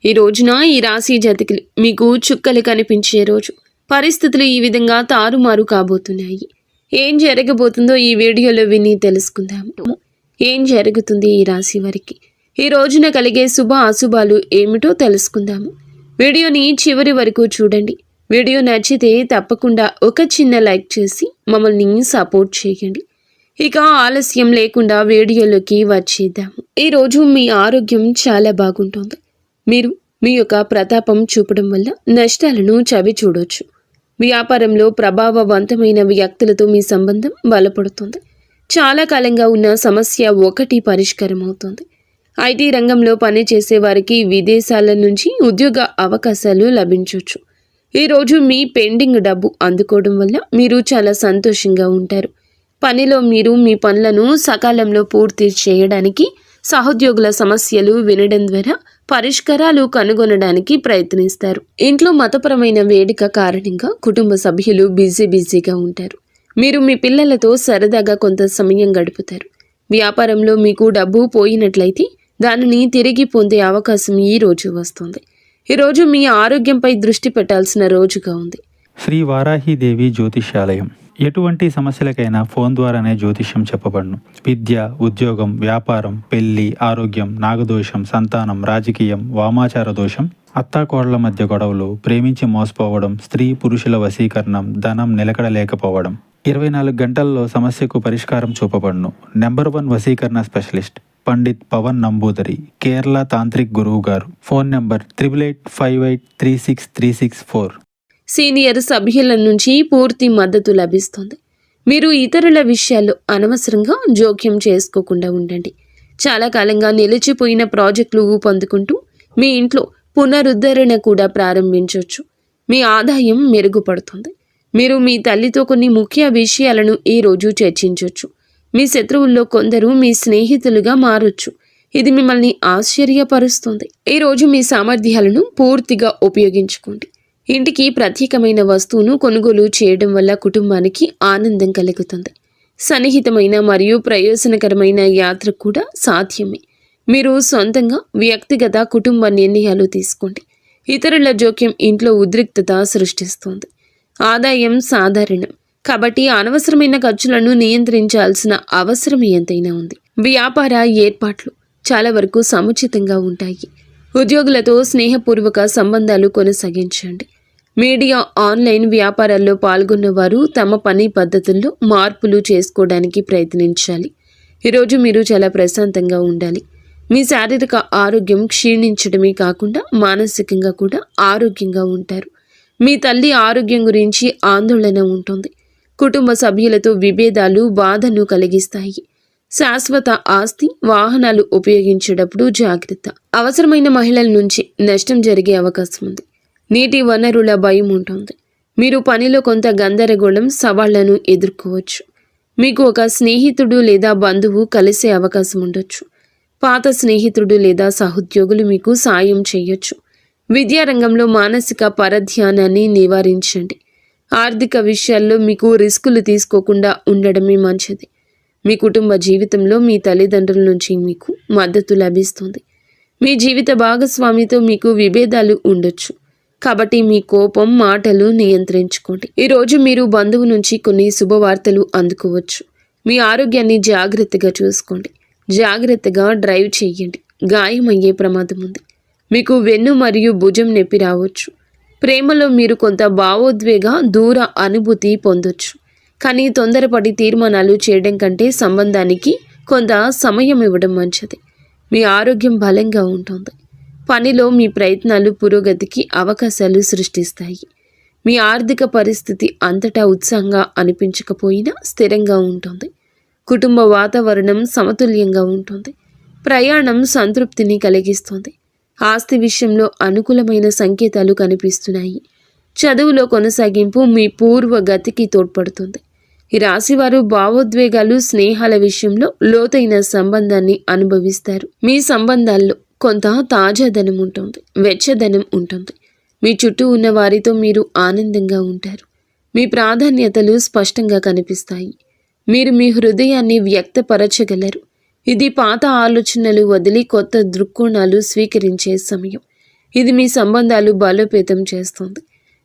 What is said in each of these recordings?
ఈ రోజున ఈ రాశి జాతకులు మీకు చుక్కలు కనిపించే రోజు. పరిస్థితులు ఈ విధంగా తారుమారు కాబోతున్నాయి. ఏం జరగబోతుందో ఈ వీడియోలో విని తెలుసుకుందాము. ఏం జరుగుతుంది ఈ రాశి వారికి, ఈ రోజున కలిగే శుభ అశుభాలు ఏమిటో తెలుసుకుందాము. వీడియోని చివరి వరకు చూడండి. వీడియో నచ్చితే తప్పకుండా ఒక చిన్న లైక్ చేసి మమ్మల్ని సపోర్ట్ చేయండి. ఇక ఆలస్యం లేకుండా వీడియోలోకి వచ్చేద్దాము. ఈరోజు మీ ఆరోగ్యం చాలా బాగుంటుంది. మీరు మీ యొక్క ప్రతాపం చూపడం వల్ల నష్టాలను చవి చూడొచ్చు. వ్యాపారంలో ప్రభావవంతమైన వ్యక్తులతో మీ సంబంధం బలపడుతుంది. చాలా కాలంగా ఉన్న సమస్య ఒకటి పరిష్కారం అవుతుంది. ఐటీ రంగంలో పనిచేసే వారికి విదేశాల నుంచి ఉద్యోగ అవకాశాలు లభించవచ్చు. ఈరోజు మీ పెండింగ్ డబ్బు అందుకోవడం వల్ల మీరు చాలా సంతోషంగా ఉంటారు. పనిలో మీరు మీ పనులను సకాలంలో పూర్తి చేయడానికి, సహోద్యోగుల సమస్యలు వినడం ద్వారా పరిష్కారాలు కనుగొనడానికి ప్రయత్నిస్తారు. ఇంట్లో మతపరమైన వేడుక కారణంగా కుటుంబ సభ్యులు బిజీగా ఉంటారు. మీరు మీ పిల్లలతో సరదాగా కొంత సమయం గడుపుతారు. వ్యాపారంలో మీకు డబ్బు పోయినట్లయితే దానిని తిరిగి పొందే అవకాశం ఈ రోజు వస్తుంది. ఈరోజు మీ ఆరోగ్యంపై దృష్టి పెట్టాల్సిన రోజుగా ఉంది. శ్రీ వారాహిదేవి జ్యోతిష్యాలయం. ఎటువంటి సమస్యలకైనా ఫోన్ ద్వారానే జ్యోతిష్యం చెప్పబడును. విద్య, ఉద్యోగం, వ్యాపారం, పెళ్లి, ఆరోగ్యం, నాగదోషం, సంతానం, రాజకీయం, వామాచార దోషం, అత్తాకోడళ్ల మధ్య గొడవలు, ప్రేమించి మోసపోవడం, స్త్రీ పురుషుల వశీకరణం, ధనం నిలకడలేకపోవడం, 24 గంటల్లో సమస్యకు పరిష్కారం చూపబడును. నెంబర్ 1 వశీకరణ స్పెషలిస్ట్ పండిత్ పవన్ నంబూదరి, కేరళ తాంత్రిక్ గురువు గారు. Phone number 8858363634. సీనియర్ సభ్యుల నుంచి పూర్తి మద్దతు లభిస్తుంది. మీరు ఇతరుల విషయాల్లో అనవసరంగా జోక్యం చేసుకోకుండా ఉండండి. చాలా కాలంగా నిలిచిపోయిన ప్రాజెక్టులు ఊపందుకుంటూ మీ ఇంట్లో పునరుద్ధరణ కూడా ప్రారంభించవచ్చు. మీ ఆదాయం మెరుగుపడుతుంది. మీరు మీ తల్లితో కొన్ని ముఖ్య విషయాలను ఈ రోజు చర్చించవచ్చు. మీ శత్రువుల్లో కొందరు మీ స్నేహితులుగా మారొచ్చు. ఇది మిమ్మల్ని ఆశ్చర్యపరుస్తుంది. ఈ రోజు మీ సామర్థ్యాలను పూర్తిగా ఉపయోగించుకోండి. ఇంటికి ప్రత్యేకమైన వస్తువును కొనుగోలు చేయడం వల్ల కుటుంబానికి ఆనందం కలుగుతుంది. సన్నిహితమైన మరియు ప్రయోజనకరమైన యాత్ర కూడా సాధ్యమే. మీరు సొంతంగా వ్యక్తిగత కుటుంబ నిర్ణయాలు తీసుకోండి. ఇతరుల జోక్యం ఇంట్లో ఉద్రిక్తత సృష్టిస్తుంది. ఆదాయం సాధారణం కాబట్టి అనవసరమైన ఖర్చులను నియంత్రించాల్సిన అవసరం ఎంతైనా ఉంది. వ్యాపార ఏర్పాట్లు చాలా వరకు సముచితంగా ఉంటాయి. ఉద్యోగులతో స్నేహపూర్వక సంబంధాలు కొనసాగించండి. మీడియా, ఆన్లైన్ వ్యాపారాల్లో పాల్గొన్న వారు తమ పని పద్ధతుల్లో మార్పులు చేసుకోవడానికి ప్రయత్నించాలి. ఈరోజు మీరు చాలా ప్రశాంతంగా ఉండాలి. మీ శారీరక ఆరోగ్యం క్షీణించడమే కాకుండా మానసికంగా కూడా ఆరోగ్యంగా ఉంటారు. మీ తల్లి ఆరోగ్యం గురించి ఆందోళన ఉంటుంది. కుటుంబ సభ్యులతో విభేదాలు బాధను కలిగిస్తాయి. శాశ్వత ఆస్తి, వాహనాలు ఉపయోగించేటప్పుడు జాగ్రత్త. అవసరమైన మహిళల నుంచి నష్టం జరిగే అవకాశం ఉంది. నీటి వనరుల భయం ఉంటుంది. మీరు పనిలో కొంత గందరగోళం, సవాళ్లను ఎదుర్కోవచ్చు. మీకు ఒక స్నేహితుడు లేదా బంధువు కలిసే అవకాశం ఉండొచ్చు. పాత స్నేహితుడు లేదా సహోద్యోగులు మీకు సాయం చేయొచ్చు. విద్యారంగంలో మానసిక పరధ్యానాన్ని నివారించండి. ఆర్థిక విషయాల్లో మీకు రిస్కులు తీసుకోకుండా ఉండడమే మంచిది. మీ కుటుంబ జీవితంలో మీ తల్లిదండ్రుల నుంచి మీకు మద్దతు లభిస్తుంది. మీ జీవిత భాగస్వామితో మీకు విభేదాలు ఉండొచ్చు. కాబట్టి మీ కోపం, మాటలు నియంత్రించుకోండి. ఈరోజు మీరు బంధువు నుంచి కొన్ని శుభవార్తలు అందుకోవచ్చు. మీ ఆరోగ్యాన్ని జాగ్రత్తగా చూసుకోండి. జాగ్రత్తగా డ్రైవ్ చేయండి. గాయమయ్యే ప్రమాదం ఉంది. మీకు వెన్ను మరియు భుజం నొప్పి రావచ్చు. ప్రేమలో మీరు కొంత భావోద్వేగ దూర అనుభూతి పొందొచ్చు. కానీ తొందరపడి తీర్మానాలు చేయడం కంటే సంబంధానికి కొంత సమయం ఇవ్వడం మంచిది. మీ ఆరోగ్యం బలంగా ఉంటుంది. పనిలో మీ ప్రయత్నాలు పురోగతికి అవకాశాలు సృష్టిస్తాయి. మీ ఆర్థిక పరిస్థితి అంతటా ఉత్సాహంగా అనిపించకపోయినా స్థిరంగా ఉంటుంది. కుటుంబ వాతావరణం సమతుల్యంగా ఉంటుంది. ప్రయాణం సంతృప్తిని కలిగిస్తుంది. ఆస్తి విషయంలో అనుకూలమైన సంకేతాలు కనిపిస్తున్నాయి. చదువులో కొనసాగింపు మీ పూర్వ గతికి తోడ్పడుతుంది. ఈ రాశివారు భావోద్వేగాలు, స్నేహాల విషయంలో లోతైన సంబంధాన్ని అనుభవిస్తారు. మీ సంబంధాల్లో కొంత తాజాదనం ఉంటుంది, వెచ్చదనం ఉంటుంది. మీ చుట్టూ ఉన్న వారితో మీరు ఆనందంగా ఉంటారు. మీ ప్రాధాన్యతలు స్పష్టంగా కనిపిస్తాయి. మీరు మీ హృదయాన్ని వ్యక్తపరచగలరు. ఇది పాత ఆలోచనలు వదిలి కొత్త దృక్కోణాలు స్వీకరించే సమయం. ఇది మీ సంబంధాలు బలోపేతం చేస్తుంది.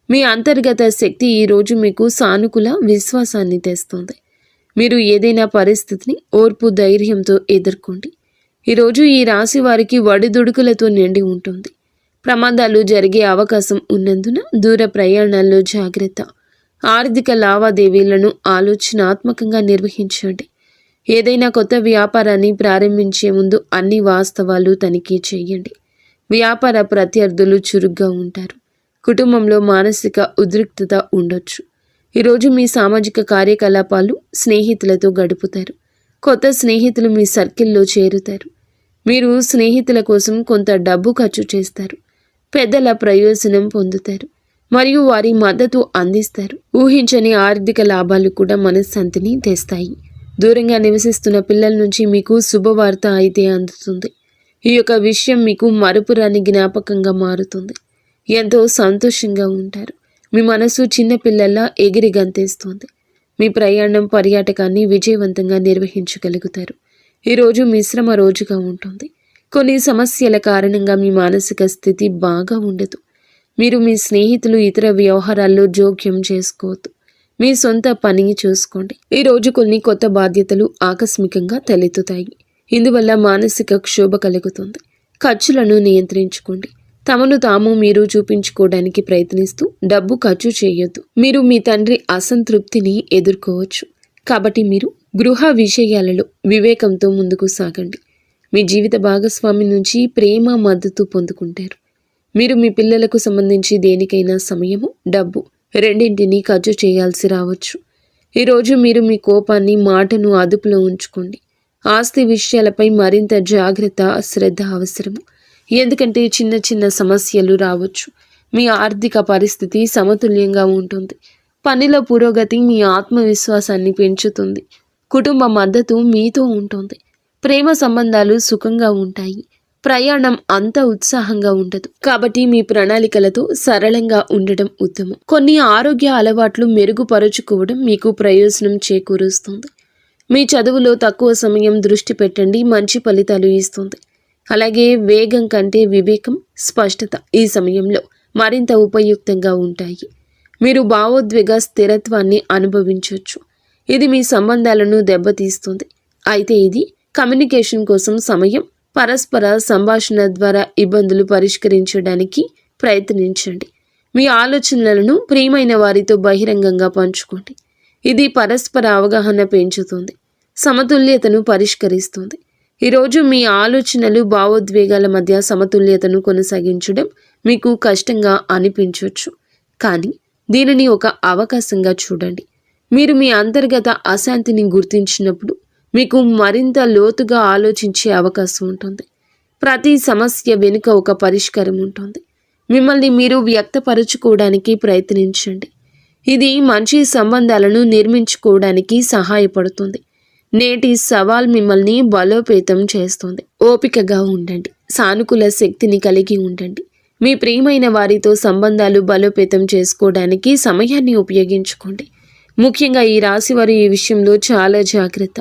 మీ అంతర్గత శక్తి ఈరోజు మీకు సానుకూల విశ్వాసాన్ని తెస్తుంది. మీరు ఏదైనా పరిస్థితిని ఓర్పు ధైర్యంతో ఎదుర్కోండి. ఈరోజు ఈ రాశి వారికి ఒడిదుడుకులతో నిండి ఉంటుంది. ప్రమాదాలు జరిగే అవకాశం ఉన్నందున దూర ప్రయాణాల్లో జాగ్రత్త. ఆర్థిక లావాదేవీలను ఆలోచనాత్మకంగా నిర్వహించండి. ఏదైనా కొత్త వ్యాపారాన్ని ప్రారంభించే ముందు అన్ని వాస్తవాలు తనిఖీ చేయండి. వ్యాపార ప్రత్యర్థులు చురుగ్గా ఉంటారు. కుటుంబంలో మానసిక ఉద్రిక్తత ఉండొచ్చు. ఈరోజు మీ సామాజిక కార్యకలాపాలు స్నేహితులతో గడుపుతారు. కొత్త స్నేహితులు మీ సర్కిల్లో చేరుతారు. మీరు స్నేహితుల కోసం కొంత డబ్బు ఖర్చు చేస్తారు. పెద్దల ప్రయోజనం పొందుతారు మరియు వారి మద్దతు అందిస్తారు. ఊహించని ఆర్థిక లాభాలు కూడా మనశ్శాంతిని తెస్తాయి. దూరంగా నివసిస్తున్న పిల్లల నుంచి మీకు శుభవార్త అయితే అందుతుంది. ఈ యొక్క విషయం మీకు మరుపురాని జ్ఞాపకంగా మారుతుంది. ఎంతో సంతోషంగా ఉంటారు. మీ మనసు చిన్న పిల్లల్లా ఎగిరి గంతేస్తుంది. మీ ప్రయాణం పర్యాటకాన్ని విజయవంతంగా నిర్వహించగలుగుతారు. ఈరోజు మిశ్రమ రోజుగా ఉంటుంది. కొన్ని సమస్యల కారణంగా మీ మానసిక స్థితి బాగా ఉండదు. మీరు మీ స్నేహితులు ఇతర వ్యవహారాల్లో జోక్యం చేసుకోవద్దు. మీ సొంత పనిని చూసుకోండి. ఈరోజు కొన్ని కొత్త బాధ్యతలు ఆకస్మికంగా తలెత్తుతాయి. ఇందువల్ల మానసిక క్షోభ కలుగుతుంది. ఖర్చులను నియంత్రించుకోండి. తమను తాము మీరు చూపించుకోవడానికి ప్రయత్నిస్తూ డబ్బు ఖర్చు చేయొద్దు. మీరు మీ తండ్రి అసంతృప్తిని ఎదుర్కోవచ్చు. కాబట్టి మీరు గృహ విషయాలలో వివేకంతో ముందుకు సాగండి. మీ జీవిత భాగస్వామి నుంచి ప్రేమ మద్దతు పొందుకుంటారు. మీరు మీ పిల్లలకు సంబంధించి దేనికైనా సమయము, డబ్బు రెండింటినీ ఖర్చు చేయాల్సి రావచ్చు. ఈరోజు మీరు మీ కోపాన్ని, మాటను అదుపులో ఉంచుకోండి. ఆస్తి విషయాలపై మరింత జాగ్రత్త, శ్రద్ధ అవసరము. ఎందుకంటే చిన్న చిన్న సమస్యలు రావచ్చు. మీ ఆర్థిక పరిస్థితి సమతుల్యంగా ఉంటుంది. పనిలో పురోగతి మీ ఆత్మవిశ్వాసాన్ని పెంచుతుంది. కుటుంబ మద్దతు మీతో ఉంటుంది. ప్రేమ సంబంధాలు సుఖంగా ఉంటాయి. ప్రయాణం అంత ఉత్సాహంగా ఉండదు. కాబట్టి మీ ప్రణాళికలతో సరళంగా ఉండడం ఉత్తమం. కొన్ని ఆరోగ్య అలవాట్లు మెరుగుపరుచుకోవడం మీకు ప్రయోజనం చేకూరుస్తుంది. మీ చదువులో తక్కువ సమయం దృష్టి పెట్టండి, మంచి ఫలితాలు ఇస్తుంది. అలాగే వేగం కంటే వివేకం, స్పష్టత ఈ సమయంలో మరింత ఉపయుక్తంగా ఉంటాయి. మీరు భావోద్వేగ స్థిరత్వాన్ని అనుభవించవచ్చు. ఇది మీ సంబంధాలను దెబ్బతీస్తుంది. అయితే ఇది కమ్యూనికేషన్ కోసం సమయం, పరస్పర సంభాషణ ద్వారా ఇబ్బందులు పరిష్కరించడానికి ప్రయత్నించండి. మీ ఆలోచనలను ప్రియమైన వారితో బహిరంగంగా పంచుకోండి. ఇది పరస్పర అవగాహన పెంచుతుంది, సమతుల్యతను పరిష్కరిస్తుంది. ఈరోజు మీ ఆలోచనలు, భావోద్వేగాల మధ్య సమతుల్యతను కొనసాగించడం మీకు కష్టంగా అనిపించవచ్చు. కానీ దీనిని ఒక అవకాశంగా చూడండి. మీరు మీ అంతర్గత అశాంతిని గుర్తించినప్పుడు మీకు మరింత లోతుగా ఆలోచించే అవకాశం ఉంటుంది. ప్రతి సమస్య వెనుక ఒక పరిష్కారం ఉంటుంది. మిమ్మల్ని మీరు వ్యక్తపరచుకోవడానికి ప్రయత్నించండి. ఇది మంచి సంబంధాలను నిర్మించుకోవడానికి సహాయపడుతుంది. నేటి సవాల్ మిమ్మల్ని బలోపేతం చేస్తుంది. ఓపికగా ఉండండి. సానుకూల శక్తిని కలిగి ఉండండి. మీ ప్రియమైన వారితో సంబంధాలు బలోపేతం చేసుకోవడానికి సమయాన్ని ఉపయోగించుకోండి. ముఖ్యంగా ఈ రాశి వారు ఈ విషయంలో చాలా జాగ్రత్త.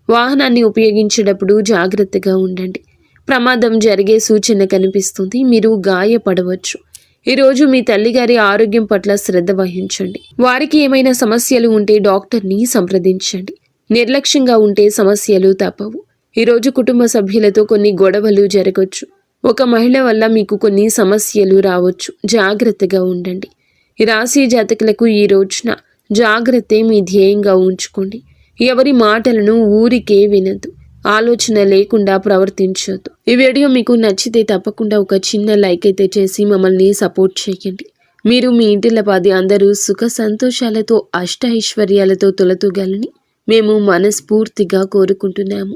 వాహనాన్ని ఉపయోగించేటప్పుడు జాగ్రత్తగా ఉండండి. ప్రమాదం జరిగే సూచన కనిపిస్తుంది. మీరు గాయపడవచ్చు. ఈరోజు మీ తల్లిగారి ఆరోగ్యం పట్ల శ్రద్ధ వహించండి. వారికి ఏమైనా సమస్యలు ఉంటే డాక్టర్ని సంప్రదించండి. నిర్లక్ష్యంగా ఉంటే సమస్యలు తప్పవు. ఈరోజు కుటుంబ సభ్యులతో కొన్ని గొడవలు జరగవచ్చు. ఒక మహిళ వల్ల మీకు కొన్ని సమస్యలు రావచ్చు. జాగ్రత్తగా ఉండండి. ఈ రాశి జాతకులకు ఈ రోజున జాగ్రత్తే మీ ధ్యేయంగా ఉంచుకోండి. ఎవరి మాటలను ఊరికే వినద్దు. ఆలోచన లేకుండా ప్రవర్తించొద్దు. ఈ వీడియో మీకు నచ్చితే తప్పకుండా ఒక చిన్న లైక్ అయితే చేసి మమ్మల్ని సపోర్ట్ చేయండి. మీరు మీ ఇంటిల్లపాది అందరూ సుఖ సంతోషాలతో, అష్ట ఐశ్వర్యాలతో తొలతూగాలని మేము మనస్ఫూర్తిగా కోరుకుంటున్నాము.